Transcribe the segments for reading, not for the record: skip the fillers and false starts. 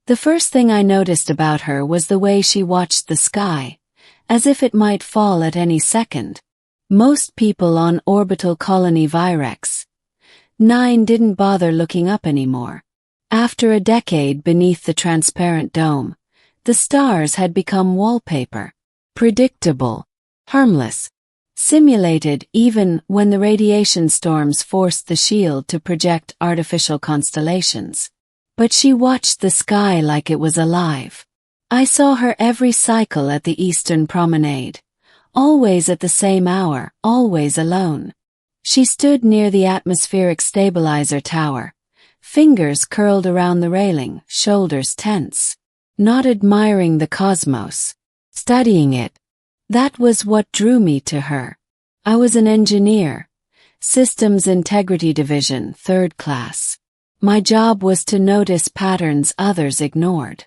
The first thing I noticed about her was the way she watched the sky, as if it might fall at any second. Most people on orbital colony Virex 9 didn't bother looking up anymore. After a decade beneath the transparent dome, the stars had become wallpaper. Predictable, harmless, simulated even when the radiation storms forced the shield to project artificial constellations. But she watched the sky like it was alive. I saw her every cycle at the Eastern Promenade. Always at the same hour, always alone. She stood near the atmospheric stabilizer tower, fingers curled around the railing, shoulders tense. Not admiring the cosmos, studying it. That was what drew me to her. I was an engineer, Systems Integrity Division, 3rd class. My job was to notice patterns others ignored.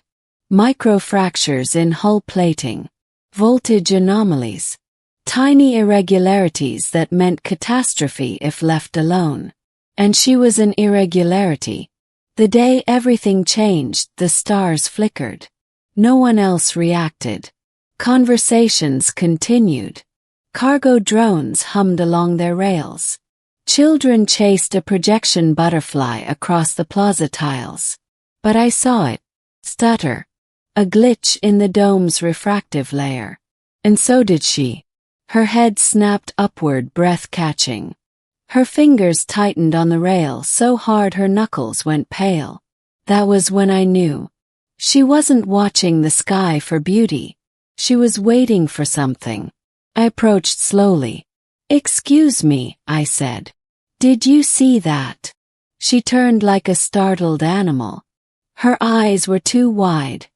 Microfractures in hull plating, voltage anomalies, tiny irregularities that meant catastrophe if left alone. And she was an irregularity. The day everything changed, the stars flickered. No one else reacted. Conversations continued. Cargo drones hummed along their rails. Children chased a projection butterfly across the plaza tiles. But I saw it stutter. A glitch in the dome's refractive layer. And so did she. Her head snapped upward, breath-catching. Her fingers tightened on the rail so hard her knuckles went pale. That was when I knew. She wasn't watching the sky for beauty. She was waiting for something. I approached slowly. "Excuse me," I said. "Did you see that?" She turned like a startled animal. Her eyes were too wide,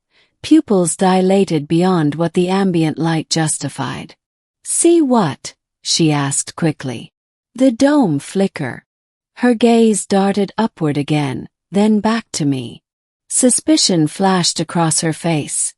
pupils dilated beyond what the ambient light justified. "See what?" she asked quickly. "The dome flicker." Her gaze darted upward again, then back to me. Suspicion flashed across her face.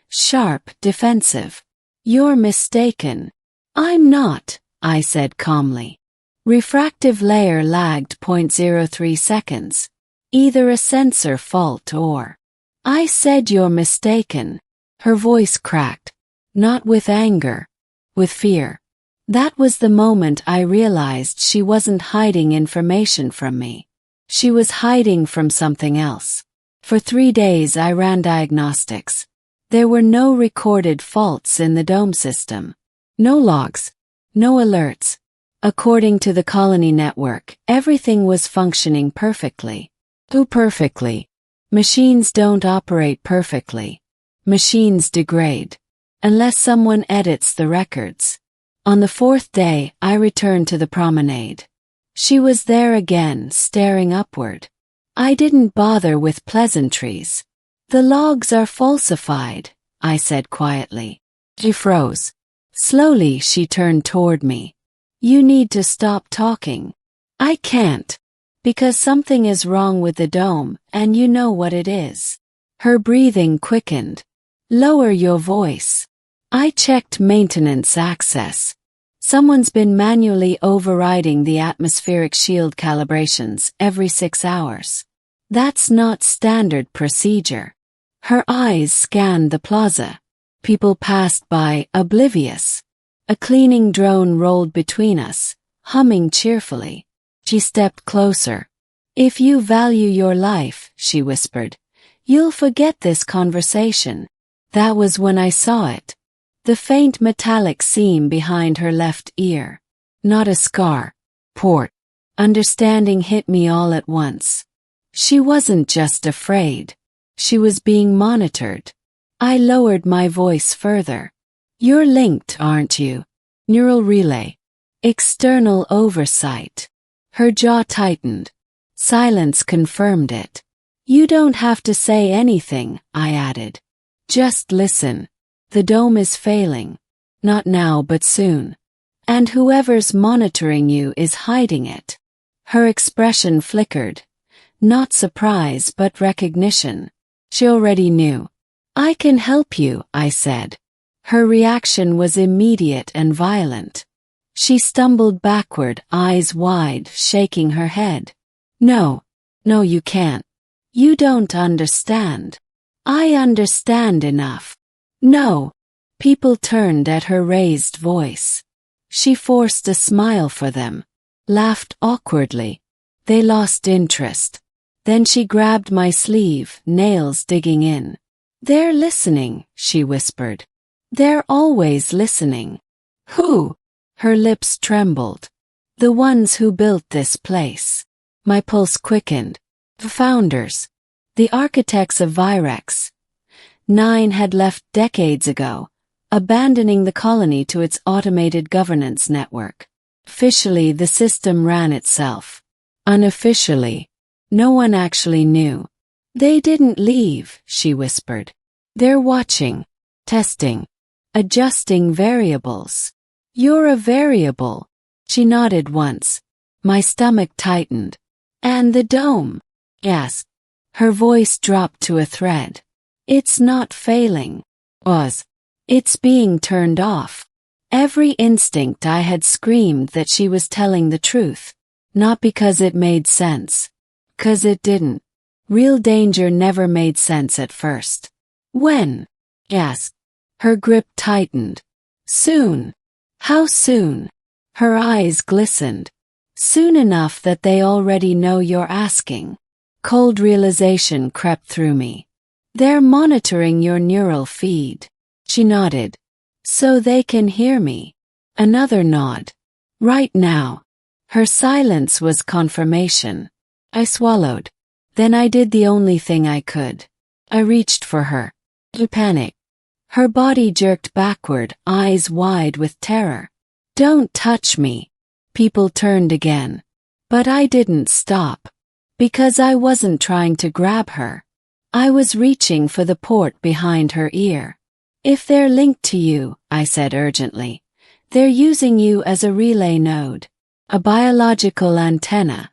Sharp, defensive. "You're mistaken." "I'm not," I said calmly. Refractive layer lagged 0.03 seconds. Either a sensor fault or... "I said you're mistaken." Her voice cracked. Not with anger. With fear. That was the moment I realized she wasn't hiding information from me. She was hiding from something else. For 3 days I ran diagnostics. There were no recorded faults in the dome system. No logs. No alerts. According to the colony network, everything was functioning perfectly. Too perfectly. Machines don't operate perfectly. Machines degrade. Unless someone edits the records. On the 4th day, I returned to the promenade. She was there again, staring upward. I didn't bother with pleasantries. "The logs are falsified," I said quietly. She froze. Slowly she turned toward me. "You need to stop talking." "I can't. Because something is wrong with the dome, and you know what it is." Her breathing quickened. "Lower your voice." I checked maintenance access. Someone's been manually overriding the atmospheric shield calibrations every 6 hours. That's not standard procedure. Her eyes scanned the plaza. People passed by, oblivious. A cleaning drone rolled between us, humming cheerfully. She stepped closer. "If you value your life," she whispered, "you'll forget this conversation." That was when I saw it. The faint metallic seam behind her left ear. Not a scar. Port. Understanding hit me all at once. She wasn't just afraid. She was being monitored. I lowered my voice further. "You're linked, aren't you? Neural relay. External oversight." Her jaw tightened. Silence confirmed it. "You don't have to say anything," I added. "Just listen. The dome is failing. Not now but soon. And whoever's monitoring you is hiding it." Her expression flickered. Not surprise but recognition. She already knew. "I can help you," I said. Her reaction was immediate and violent. She stumbled backward, eyes wide, shaking her head. No, you can't. You don't understand." I understand enough. No. People turned at her raised voice. She forced a smile for them, laughed awkwardly. They lost interest. Then she grabbed my sleeve, nails digging in. They're listening, she whispered. They're always listening. Who? Her lips trembled. The ones who built this place. My pulse quickened. The founders. The architects of Virex. 9 had left decades ago, abandoning the colony to its automated governance network. Officially, the system ran itself. Unofficially, no one actually knew. They didn't leave, she whispered. They're watching, testing, adjusting variables. You're a variable. She nodded once. My stomach tightened. And the dome? Yes. Her voice dropped to a thread. It's not failing. It's being turned off. Every instinct I had screamed that she was telling the truth. Not because it made sense. 'Cause it didn't. Real danger never made sense at first. When? Yes. Her grip tightened. Soon. How soon? Her eyes glistened. Soon enough that they already know you're asking. Cold realization crept through me. They're monitoring your neural feed. She nodded. So they can hear me. Another nod. Right now. Her silence was confirmation. I swallowed. Then I did the only thing I could. I reached for her. I panicked. Her body jerked backward, eyes wide with terror. Don't touch me. People turned again. But I didn't stop. Because I wasn't trying to grab her. I was reaching for the port behind her ear. If they're linked to you, I said urgently, they're using you as a relay node. A biological antenna.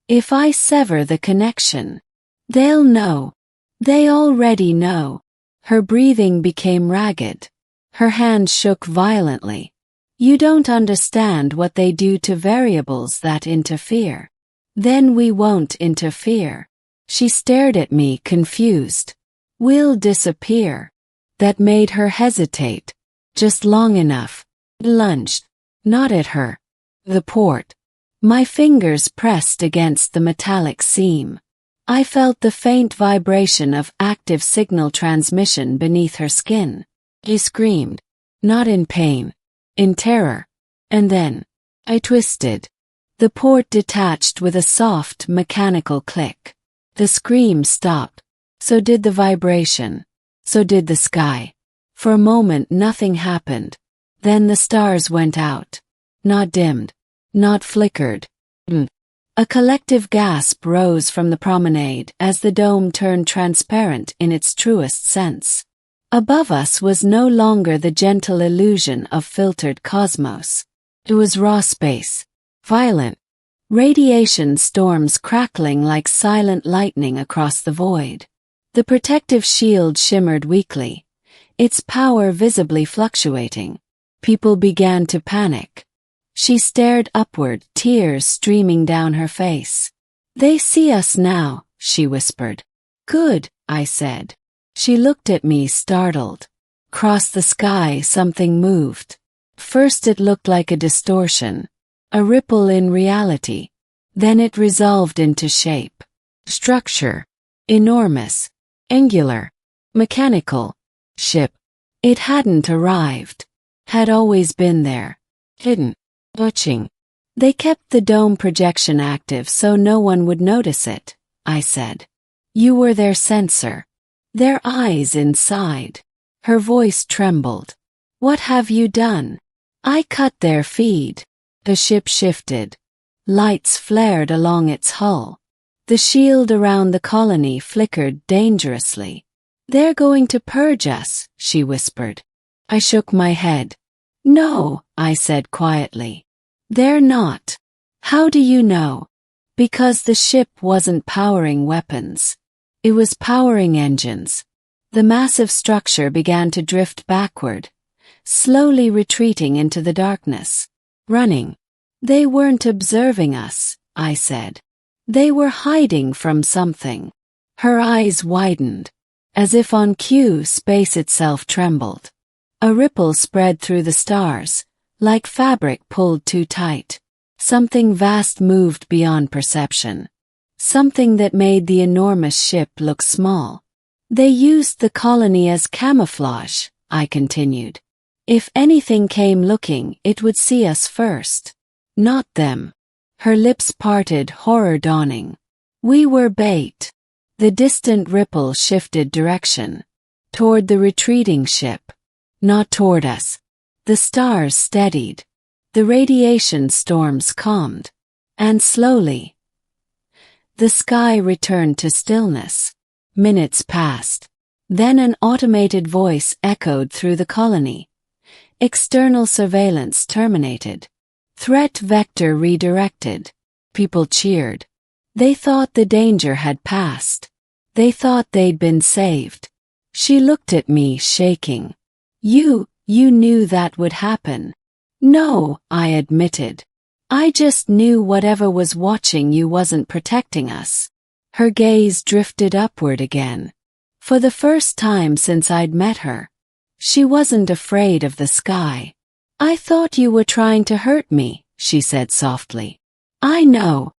If I sever the connection, they'll know. They already know. Her breathing became ragged. Her hand shook violently. You don't understand what they do to variables that interfere. Then we won't interfere. She stared at me, confused. We'll disappear. That made her hesitate. Just long enough. Lunged. Not at her. The port. My fingers pressed against the metallic seam. I felt the faint vibration of active signal transmission beneath her skin. She screamed. Not in pain. In terror. And then, I twisted. The port detached with a soft, mechanical click. The scream stopped. So did the vibration. So did the sky. For a moment nothing happened. Then the stars went out. Not dimmed. Not flickered. A collective gasp rose from the promenade as the dome turned transparent in its truest sense. Above us was no longer the gentle illusion of filtered cosmos. It was raw space. Violent. Radiation storms crackling like silent lightning across the void. The protective shield shimmered weakly, its power visibly fluctuating. People began to panic. She stared upward, tears streaming down her face. They see us now, she whispered. Good, I said. She looked at me, startled. Across the sky something moved. First it looked like a distortion, a ripple in reality. Then it resolved into shape. Structure. Enormous. Angular. Mechanical. Ship. It hadn't arrived. Had always been there. Hidden. Watching. They kept the dome projection active so no one would notice it, I said. You were their sensor. Their eyes inside. Her voice trembled. What have you done? I cut their feed. The ship shifted. Lights flared along its hull. The shield around the colony flickered dangerously. They're going to purge us, she whispered. I shook my head. No, I said quietly. They're not. How do you know? Because the ship wasn't powering weapons. It was powering engines. The massive structure began to drift backward, slowly retreating into the darkness. Running. They weren't observing us, I said. They were hiding from something. Her eyes widened. As if on cue, space itself trembled. A ripple spread through the stars, like fabric pulled too tight. Something vast moved beyond perception. Something that made the enormous ship look small. They used the colony as camouflage, I continued. If anything came looking, it would see us first. Not them. Her lips parted, horror dawning. We were bait. The distant ripple shifted direction. Toward the retreating ship. Not toward us. The stars steadied. The radiation storms calmed. And slowly, the sky returned to stillness. Minutes passed. Then an automated voice echoed through the colony. External surveillance terminated. Threat vector redirected. People cheered. They thought the danger had passed. They thought they'd been saved. She looked at me, shaking. You knew that would happen. No, I admitted. I just knew whatever was watching you wasn't protecting us. Her gaze drifted upward again. For the first time since I'd met her. She wasn't afraid of the sky. I thought you were trying to hurt me, she said softly. I know,